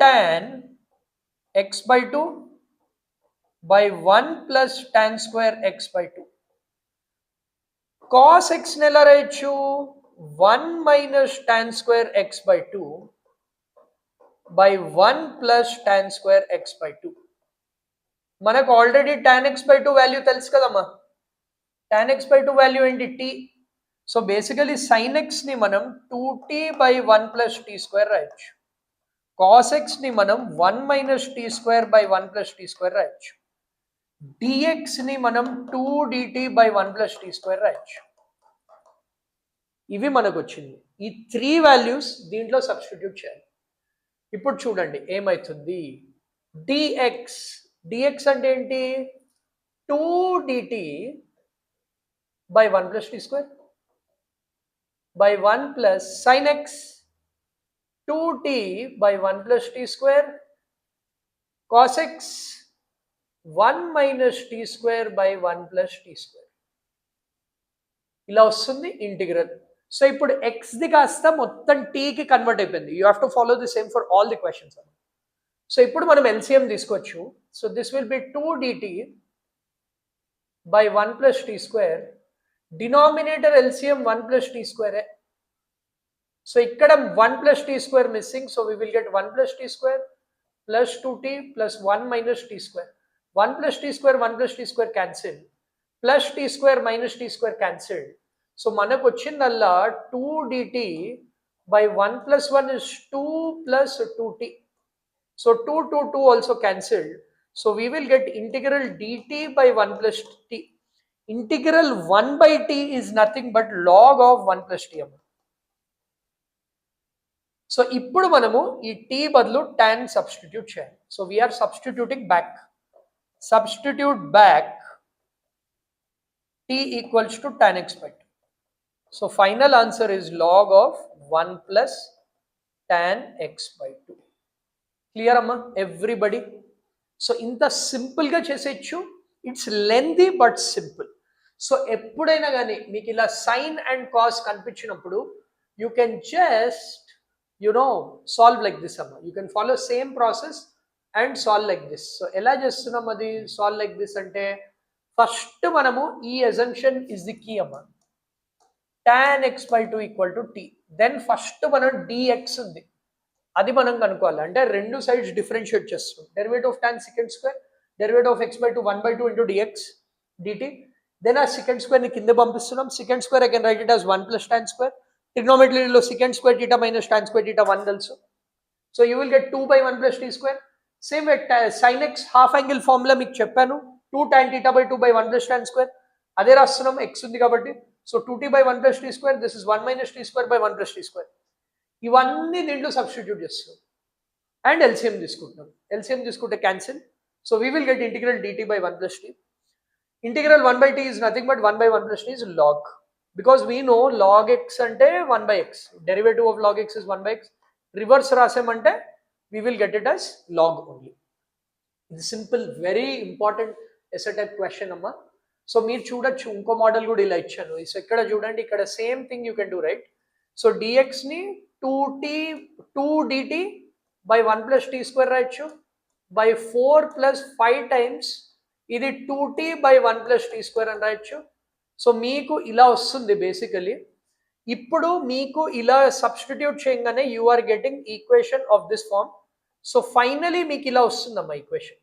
tan x/2 by 1 plus tan square x/2. cos x ని ఎలా రాయొచ్చు, 1 minus tan square x/2 by 1 plus tan square x/2. మనకు already tan x/2 value తెలుసు కదమ్మా. tan x/2 value ఏంటి, t. So basically sine x ని మనం 2t by 1 plus t square రాయొచ్చు. కాస్ ఎక్స్ ని మనం 1 minus t square by 1 plus t square రాయొచ్చు. డిఎక్స్ ని మనం 2dt by 1 plus t square రాయొచ్చు. ఇవి మనకు వచ్చింది. ఈ 3 వాల్యూస్ దీంట్లో సబ్స్టిట్యూట్ చేయాలి. ఇప్పుడు చూడండి ఏమవుతుంది, డిఎక్స్, డిఎక్స్ అంటే ఏంటి, 2dt by 1 plus t square by 1 plus sin x 2t by 1 plus t square cos x 1 minus t square by 1 plus t square. ఇలా వస్తుంది ఇంటిగ్రల్. సో ఇప్పుడు x ది కాస్త మొత్తం t కి కన్వర్ట్ అయిపోయింది. You have to follow the same for all the questions. So ఇప్పుడు మనం ఎల్సిఎం తీసుకోవచ్చు. So this will be 2dt by 1 plus t square. Denominator LCM 1 plus t square. So ఇక్కడ 1 plus t square missing, so we will get 1 plus t square plus 2t plus 1 minus t square. 1 plus t square 1 plus t square cancel, plus t square minus t square cancel. So మనకు వచ్చిందల్లా 2dt by 1 plus 1 is 2 plus 2t. So 2 2 2 also cancelled. So we will get integral dt by 1 plus t. Integral 1 by t is nothing but log of 1 plus t. So ఇప్పుడు మనము ఈ t బదులు tan substitute చేయాలి. So we are substituting back. Substitute back t equals to tan x/2. So final answer is log of 1 plus tan x/2. Clear అమ్మా everybody? So ఇంత సింపుల్గా చేసేయచ్చు. It's lengthy but simple. So ఎప్పుడైనా కానీ మీకు ఇలా సైన్ అండ్ కాస్ కనిపించినప్పుడు you can just solve like this అమ్మా. You can follow same process and solve like this. So ఎలా చేస్తున్నాం అది సాల్వ్ లైక్ దిస్ అంటే, ఫస్ట్ మనము ఈ అజంప్షన్ ఇస్ ది కీ అమ్మ. tan x by 2 equal to t. Then first మనం dx ఉంది, అది మనం కనుక్కోవాలి. అంటే రెండు సైడ్స్ డిఫరెన్షియేట్ చేస్తాం. Derivative of tan second square, derivative of x by 2 1 by 2 into dx dt. Then ఆ సెకండ్ స్క్వేర్ ని కింద పంపిస్తున్నాం. Second square I can write it as 1 plus tan square. ట్రిగ్నోమెట్రీలో second square θ minus tan square θ 1 తెలుసు. So you will get 2 by 1 plus t square. Same sin x half angle formula మీకు చెప్పాను, 2 tan θ by 2 by 1 plus tan square. అదే రాస్తున్నాం, x ఉంది కాబట్టి. So 2t by 1 plus t square, this is 1 minus t square by 1 plus t square. ఇవన్నీ దీంట్లో substitute చేస్తున్నాం and LCM తీసుకుంటున్నాం. ఎల్సిఎం తీసుకుంటే cancel. So we will get integral dt by 1 plus t. Integral 1 by t is nothing but 1 by 1 plus t is log. Because we know log x ante 1 by x. Derivative of log x is 1 by x. Reverse rasemante we will get it as log only. It's simple, very important essay type question amma. So meer చూడొచ్చు, ఇంకో model కూడా ఇలా ఇచ్చాను. So ఇక్కడ చూడండి, ఇక్కడ same thing you can do right. So dx ని 2 dt by 1 plus t square రాయొచ్చు, by 4 plus 5 times ఇది 2t by 1 plus t square అని రాయొచ్చు. సో మీకు ఇలా వస్తుంది బేసికలీ. ఇప్పుడు మీకు ఇలా సబ్స్టిట్యూట్ చేయగానే you are getting equation of this form. So finally మీకు ఇలా వస్తుందమ్మా ఈక్వేషన్.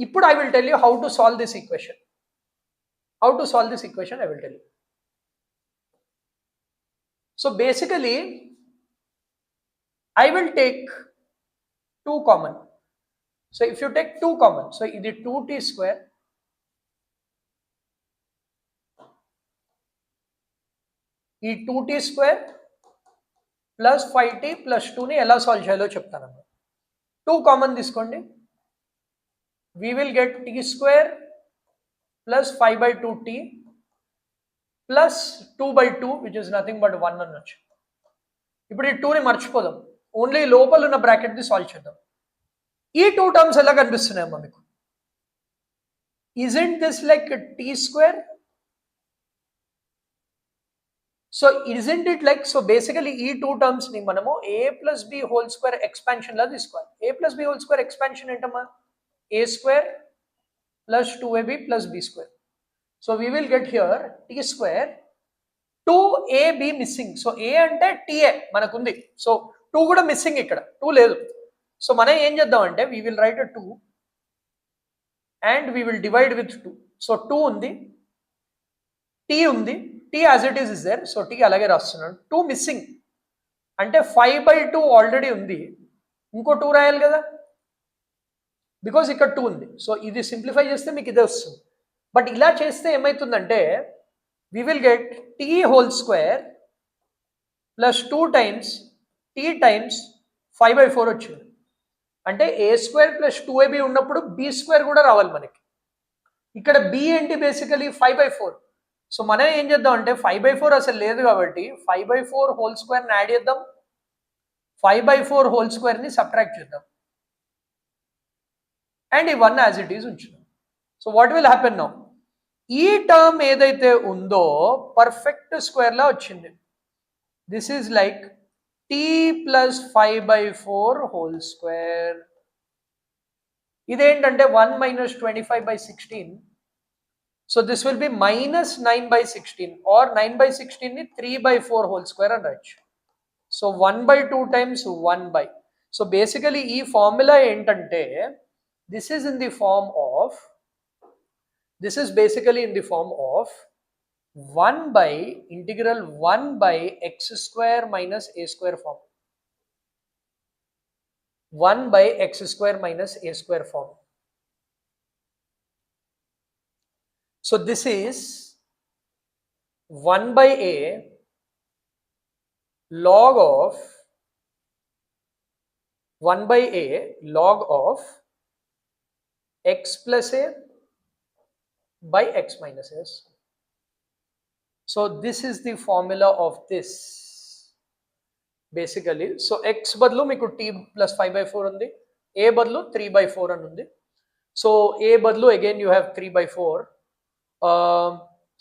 ఇప్పుడు I will tell you how to solve this equation. How to solve this equation I will tell you. So basically I will take 2 common. So if you take 2 common, so ఇది 2t square ఈ 2t square plus 5t plus 2 ని ఎలా solve చేయాలో చెప్తాను. 2 common తీసుకోండి, we will get t square plus 5 by 2t plus 2 by 2 which is nothing but 1 అనొచ్చు. ఇప్పుడు ఈ 2 ని మర్చిపోదాం, ఓన్లీ లోపల ఉన్న బ్రాకెట్ ని సాల్వ్ చేద్దాం. ఈ 2 టర్మ్స్ ఎలా కనిపిస్తున్నాయమ్మా మీకు? isn't this like t square? So isn't it like, so basically ఈ 2 టర్మ్స్ ని మనము a plus b whole square expansion లా తీసుకోవాలి. a plus b whole square expansion ఏంటమ్మా? a square plus 2ab plus b square. So we will get here t square 2ab missing. So a అంటే ta మనకుంది, so 2 కూడా missing, ఇక్కడ 2 లేదు. So మనం ఏం చేద్దాం అంటే we will write a 2 and we will divide with 2. So 2 ఉంది, t ఉంది, t as it is there. So t అలాగే రాస్తున్నాను. 2 మిస్సింగ్ అంటే 5 by 2 ఆల్రెడీ ఉంది, ఇంకో 2 రాయాలి కదా, బికాజ్ ఇక్కడ 2 ఉంది. సో ఇది సింప్లిఫై చేస్తే మీకు ఇదే వస్తుంది. బట్ ఇలా చేస్తే ఏమవుతుందంటే we will get t whole square plus 2 times t times 5 by 4 వచ్చింది. అంటే a square plus 2ab ఉన్నప్పుడు b square కూడా రావాలి మనకి. ఇక్కడ b ఏంటి? Basically 5 by 4. సో మనం ఏం చేద్దాం అంటే 5 by 4 అసలు లేదు కాబట్టి 5 by 4 హోల్ స్క్వేర్ని యాడ్ చేద్దాం, 5 by 4 హోల్ స్క్వేర్ని సబ్ట్రాక్ట్ చేద్దాం అండ్ ఈ 1 యాజ్ ఇట్ ఈజ్ ఉంచుదాం. So what will happen now? ఈ టర్మ్ ఏదైతే ఉందో పర్ఫెక్ట్ స్క్వేర్ లా వచ్చింది. This is like t plus 5 by 4 whole square. ఇదేంటంటే 1 minus 25 by 16. So this will B minus 9 by 16 or 9 by 16 ని 3 by 4 whole square అని రాయొచ్చు. So 1 by 2 times 1 by. So basically ఈ formula ఏంటంటే this is basically in the form of 1 by integral 1 by x square minus a square form. 1 by x square minus a square form. So this is 1 by a log of 1 by a log of x plus a by x minus s. So this is the formula of this basically. So x బదులు మీకు t plus 5 by 4 ఉంది, a బదులు 3 by 4 అని ఉంది. So a బదులు again you have 3 by 4.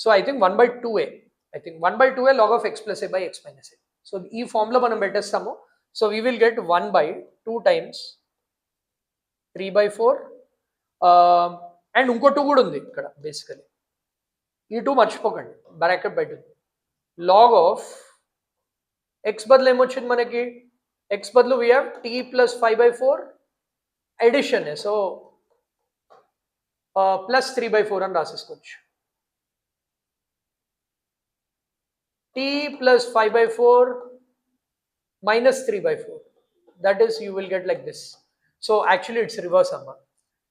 So I think 1 by 2a, I think 1 by 2a log of x plus a by x minus a. So ఈ formula మనం పెట్టేస్తాము. So we will get 1 by 2 times 3 by 4 and ఇంకో 2 కూడా ఉంది ఇక్కడ basically. ఈ 2 మర్చిపోకండి, bracket బయట ఉంది. లాగ్ ఆఫ్ ఎక్స్ బదులు ఏమొచ్చింది మనకి, ఎక్స్ బదులు we have T plus 5/4 addition, so plus 3/4 అని రాసేసుకోవచ్చు. T plus 5/4 minus 3/4, that is you will get like this. So actually it's reverse amma.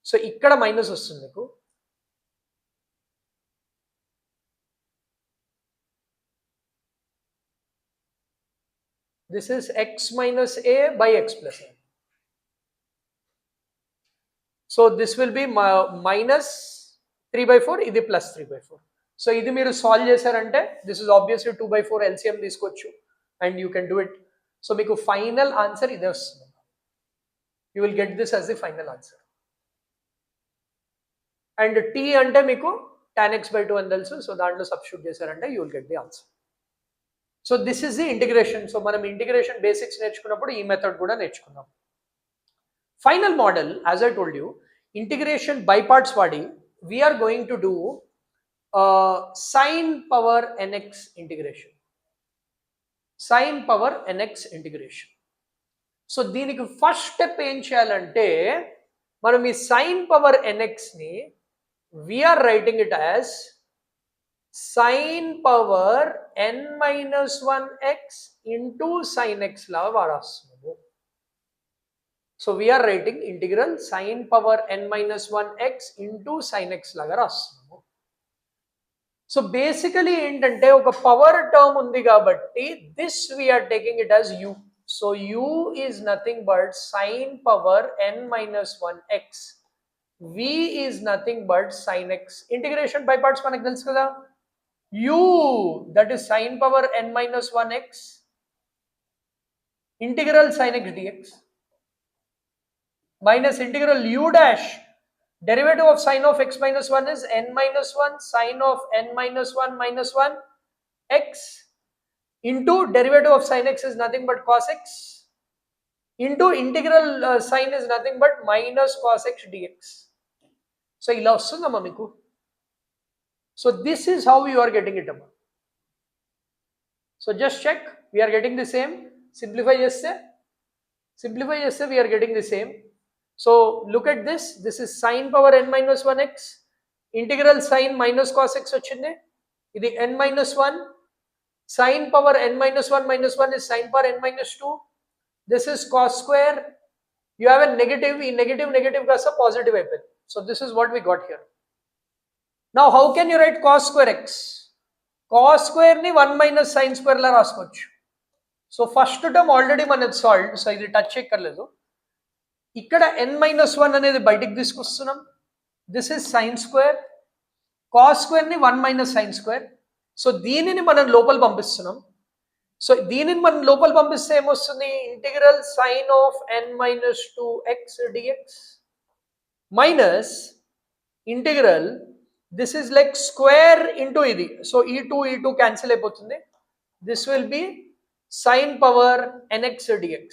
So ikkada minus vastundi meeku, this is x minus a by x plus a. So this will be minus 3/4, ఇది plus 3/4. So ఇది మీరు solve చేశారంటే this is obviously 2/4 LCM తీసుకోవచ్చు and you can do it. So మీకు final answer ఇదే వస్తుంది. You will get this as the final answer. And t అంటే మీకు tan x/2 అని తెలుసు, సో దాంట్లో సబ్స్టిట్యూట్ చేశారంటే you will get the answer. So this is the integration. So మనం ఇంటిగ్రేషన్ బేసిక్స్ నేర్చుకున్నప్పుడు ఈ మెథడ్ కూడా నేర్చుకున్నాం. Final model, as I told you, integration by parts వాడి we are going to do sin power nx integration. Sin power nx integration. So దీనికి first step ఏం చేయాలంటే మనం ఈ sin power nx ని we are writing it as sin power n minus 1x into sin x law వాడేస్తున్నాము. So we are writing integral sin power n minus 1x into sin x లాగా రాస్తున్నాము. So basically ఏంటంటే ఒక power term ఉంది కాబట్టి this we are taking it as u. So u is nothing but sin power n minus 1x. v is nothing but sin x. Integration by parts మనకు తెలుసు కదా, u that is sin power n minus 1x integral sin x dx minus integral u dash derivative of sin of x minus 1 is n minus 1 sin of n minus 1 minus 1 x into derivative of sin x is nothing but cos x into integral sin is nothing but minus cos x dx. So ila vastundamma meeku. So this is how you are getting it amma. So just check, we are getting the same. Simplify cheste we are getting the same. So look at this, this is sin power n minus 1x integral sin minus cos x ochindi, idi n minus 1 sin power n minus 1 minus 1 is sin power n minus 2, this is cos square, you have a negative, ee negative kasa positive అయిపోయింది. So this is what we got here. Now how can you write cos square x? Cos square ni 1 minus sin square la రాసుకోవచ్చు. So first term already మనది solved, so ఇది touch చేయక్కర్లేదు. ఇక్కడ n minus 1 అనేది బయటికి తీసుకొస్తున్నాం, this is sin square, cos square ని 1 minus sin square. So దీనిని మనం లోపల పంపిస్తున్నాం. సో దీనిని మనం లోపల పంపిస్తే ఏమొస్తుంది, integral sin of n minus 2x dx minus integral this is like square into ఇది, సో ఈ టూ క్యాన్సిల్ అయిపోతుంది, this will B sin power nx dx.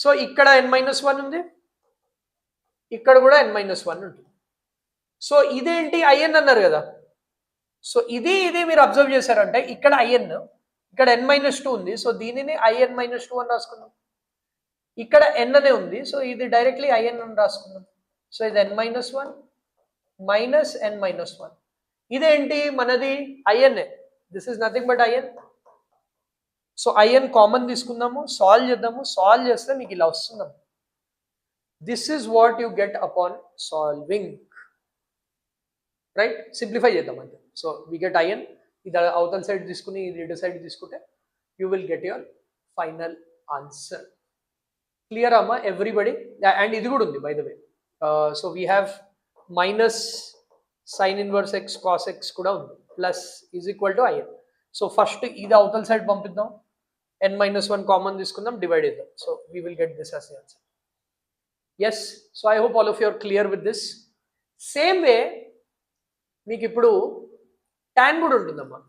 So ఇక్కడ n minus 1 ఉంది, ఇక్కడ కూడా n minus 1 ఉంటుంది. సో ఇదేంటి in అన్నారు కదా, సో ఇది మీరు అబ్జర్వ్ చేశారంటే ఇక్కడ in, ఇక్కడ n minus 2 ఉంది, సో దీనిని in minus 2 అని రాసుకుందాం. ఇక్కడ n అనే ఉంది, సో ఇది డైరెక్ట్లీ in అని రాసుకుందాం. సో ఇది n minus 1 minus n minus 1. ఇదేంటి మనది in, this is nothing but in. So in common తీసుకుందాము, సాల్వ్ చేద్దాము, సాల్వ్ చేస్తే మీకు ఇలా వస్తుందాం. This is what you get upon solving, right? Simplify చేద్దాం అంతే. సో వి గెట్ in, ఇది అవతల సైడ్ తీసుకుని ఇది ఇటు సైడ్ తీసుకుంటే you will get your final answer. Clear అమ్మా ఎవ్రీబడి? అండ్ ఇది కూడా ఉంది by the way. So we have minus sign inverse x cos x కూడా ఉంది, plus is equal to in. So first ఇది అవతల సైడ్ పంపిద్దాం, n minus 1 కామన్ తీసుకుందాం, డివైడ్ చేద్దాం. So we will get this as the answer. Yes, so I hope all of you are clear with this. Same way మీకు ఇప్పుడు tan కూడా ఉంటుందమ్మా.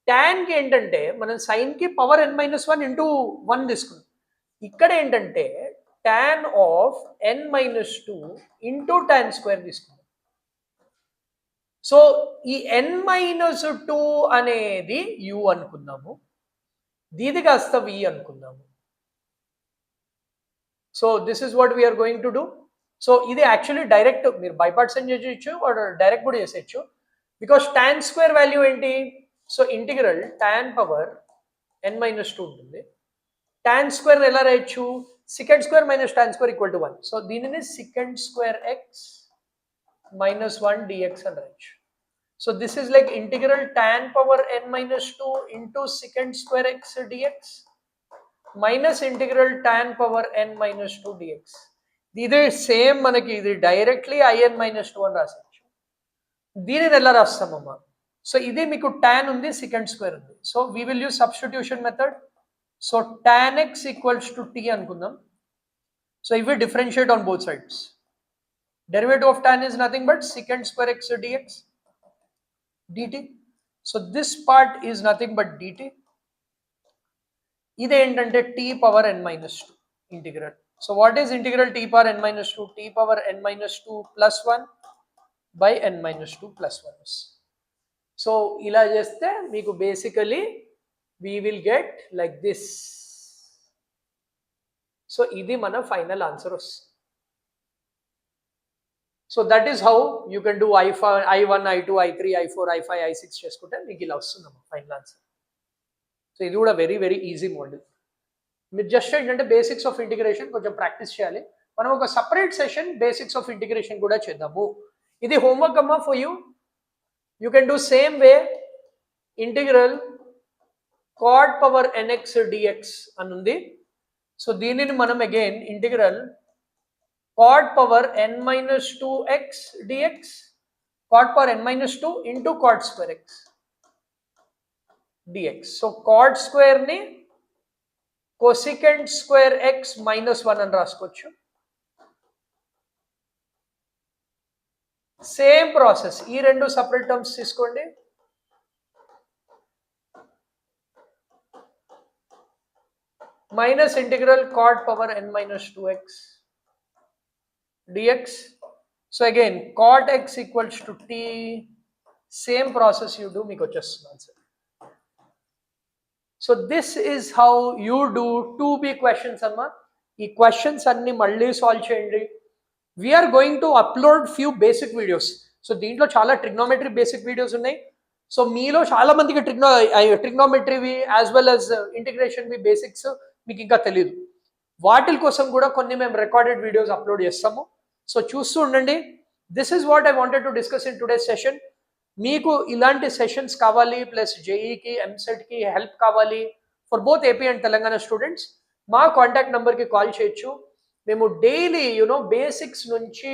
ట్యాన్కి ఏంటంటే మనం సైన్కి పవర్ n minus 1 ఇంటూ 1 తీసుకున్నాం. ఇక్కడ ఏంటంటే tan of n minus 2 into tan square తీసుకుందాం. సో ఈ n minus 2 అనేది u అనుకుందాము, దీది కాస్త v అనుకుందాము. So this is what we are going to do. So ఇది యాక్చువల్లీ డైరెక్ట్ మీరు బైపార్ట్స్ చేయొచ్చు ఆర్ డైరెక్ట్ కూడా చేసేయచ్చు, బికాస్ tan స్క్వేర్ వాల్యూ ఏంటి? So integral tan power n minus 2 ఉంటుంది. tan స్క్వేర్ ఎలా రాయొచ్చు? secant square minus tan square equal to 1. So దీనిని secant square x minus 1 dx అని రాయొచ్చు. So this is like integral tan power n minus 2 into secant square x dx minus integral tan power n minus 2 dx. ఇది same మనకి ఇది directly in minus 2 అని రాసేయచ్చు. దీనిని ఎలా రాస్తామమ్మా? So ఇది మీకు tan ఉంది, secant స్క్వేర్ ఉంది. So we will use substitution method. So tan x equals to t అనుకుందాం. సో ఇవి differentiate on both sides. Derivative of tan is nothing but secant square x dx dt. So this part is nothing but dt. ఇదేంటంటే t power n minus 2 integral. So what is integral t power n minus 2? t power n minus 2 plus 1 by n minus 2 plus 1. So ఇలా చేస్తే మీకు basically we will get like this. So ఇది మన final answer వస్తుంది. So that is how you can do I1, I2, I3, I4, I5, I6 చేసుకుంటే మీకు ఇలా వస్తుందమ్మా ఫైనల్ ఆన్సర్. సో ఇది కూడా వెరీ వెరీ ఈజీ మోడల్. మీరు జస్ట్ ఏంటంటే బేసిక్స్ ఆఫ్ ఇంటిగ్రేషన్ కొంచెం ప్రాక్టీస్ చేయాలి. మనం ఒక separate session basics of integration కూడా చేద్దాము. ఇది హోంవర్క్ అమ్మా for you. You can do same way. Integral cot power nx dx అని ఉంది. సో దీనిని మనం again integral cot power n minus 2x dx, cot power n minus 2 into cot square x dx. So cot square ని cosecant square x minus 1 అని రాసుకోవచ్చు. Same process, ఈ రెండు separate terms తీసుకోండి. minus integral cot power n minus 2x dx. So again cot x equals to t. Same process you do, meeku vachesthundi answer. So this is how you do 2B questions amma. Ee questions anni malli solve cheyandi. We are going to upload few basic videos. So దీంట్లో చాలా trigonometry basic videos ఉన్నాయి. So మీలో చాలా మందికి ట్రిగ్నోమెట్రీవి as well as ఇంటిగ్రేషన్వి basics మీకు ఇంకా తెలియదు. వాటి కోసం కూడా కొన్ని మేము రికార్డెడ్ వీడియోస్ అప్లోడ్ చేస్తాము. సో చూస్తూ ఉండండి. This is what I wanted to discuss in today's session. మీకు ఇలాంటి సెషన్స్ కావాలి, ప్లస్ జేఈకి ఎంసెట్కి హెల్ప్ కావాలి for both AP and Telangana students, మా కాంటాక్ట్ నెంబర్కి కాల్ చేయొచ్చు. మేము డైలీ బేసిక్స్ నుంచి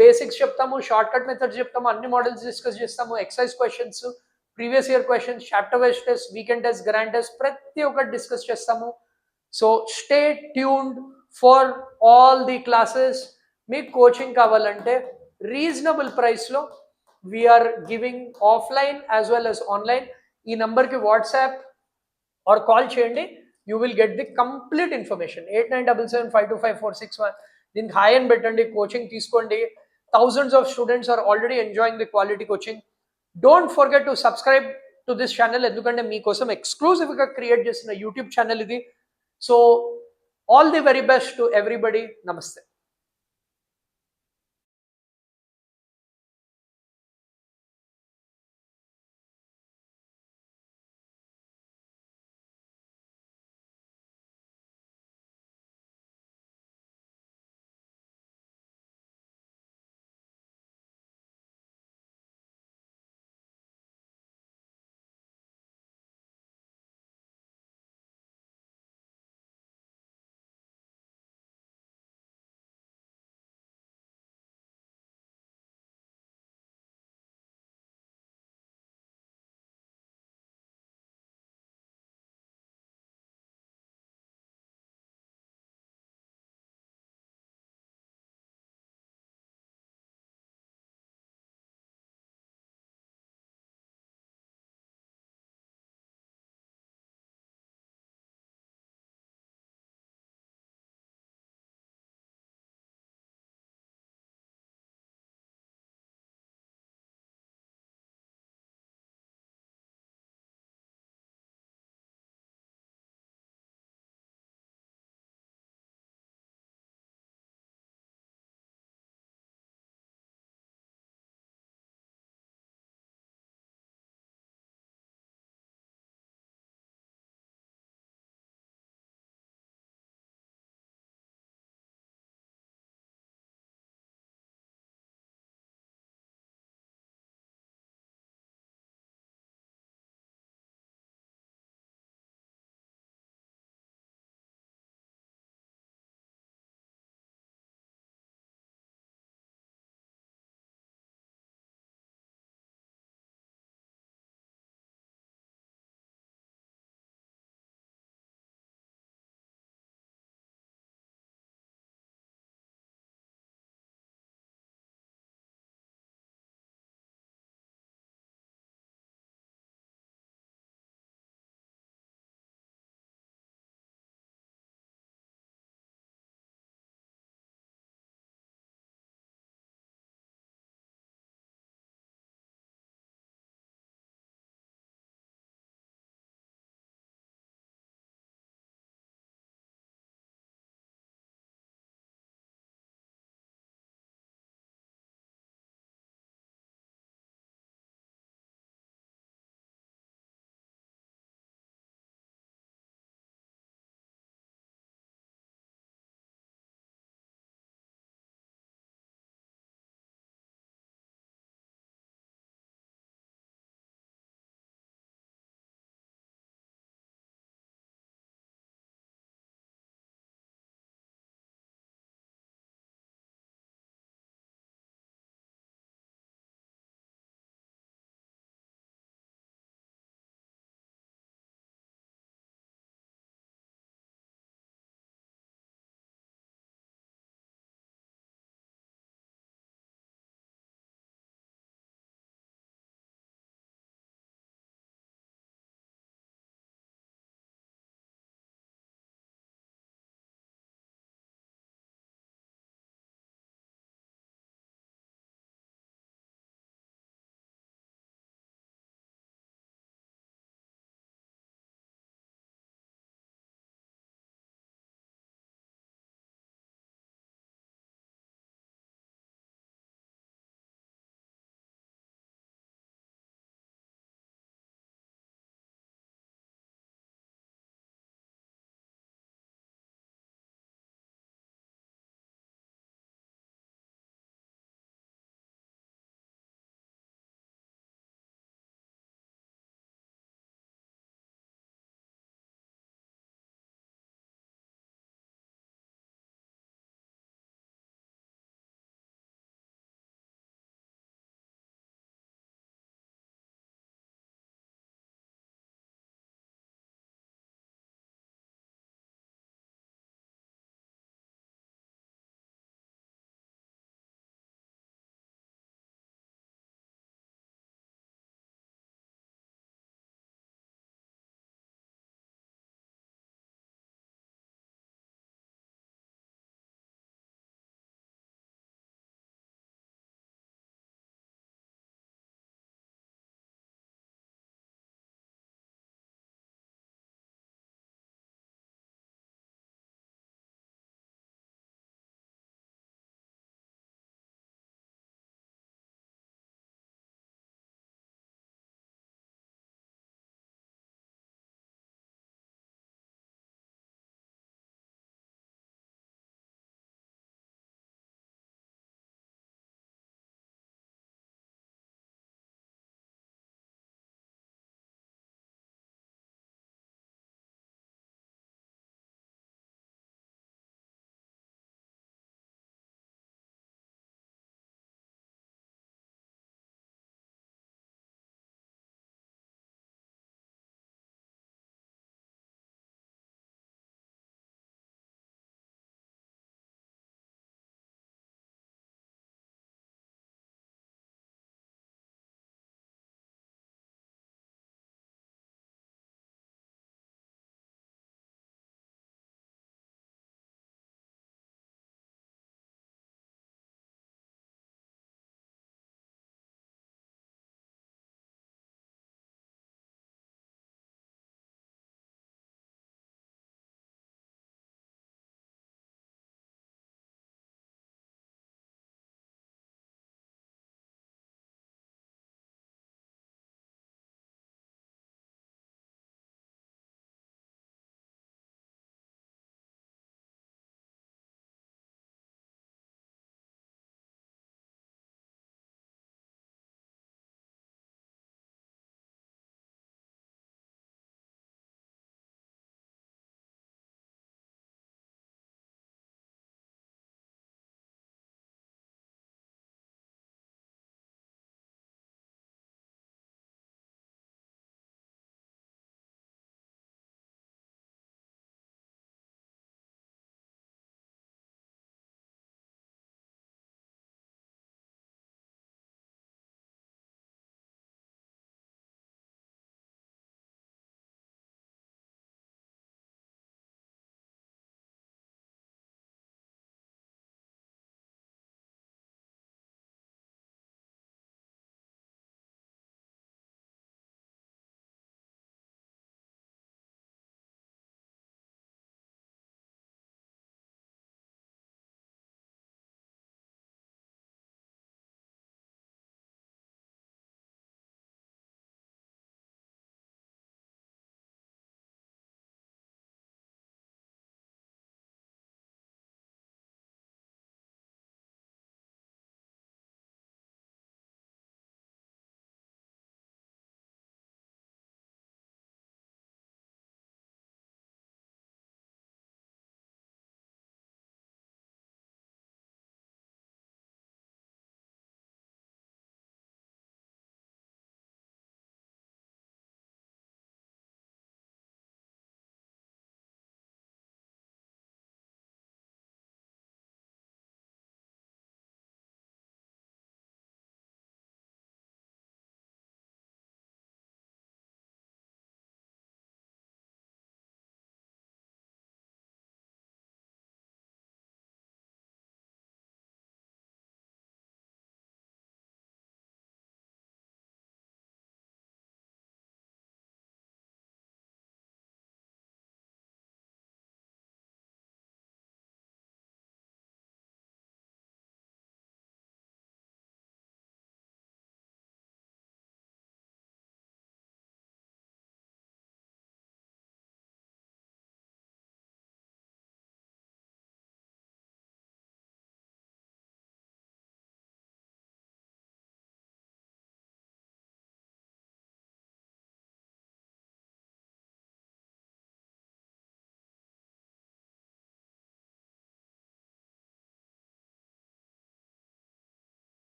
బేసిక్స్ చెప్తాము, షార్ట్ కట్ మెథడ్స్ చెప్తాము, అన్ని మోడల్స్ డిస్కస్ చేస్తాము, exercise questions, previous year questions, chapter wise test, weekend test, grand test ప్రతి ఒక్కటి డిస్కస్ చేస్తాము. So stay tuned for all the classes. మీకు కోచింగ్ కావాలంటే రీజనబుల్ ప్రైస్లో we are giving offline as well as online. ఈ నెంబర్కి WhatsApp or call చేయండి. You will get the complete information. 8977525461. దీనికి హాయ్ అని పెట్టండి, కోచింగ్ తీసుకోండి. Thousands of students are already enjoying the quality coaching. Don't forget to subscribe to this channel, ఎందుకంటే మీకోసం ఎక్స్క్లూజివ్గా క్రియేట్ చేసిన యూట్యూబ్ ఛానల్ ఇది. So all the very best to everybody. నమస్తే.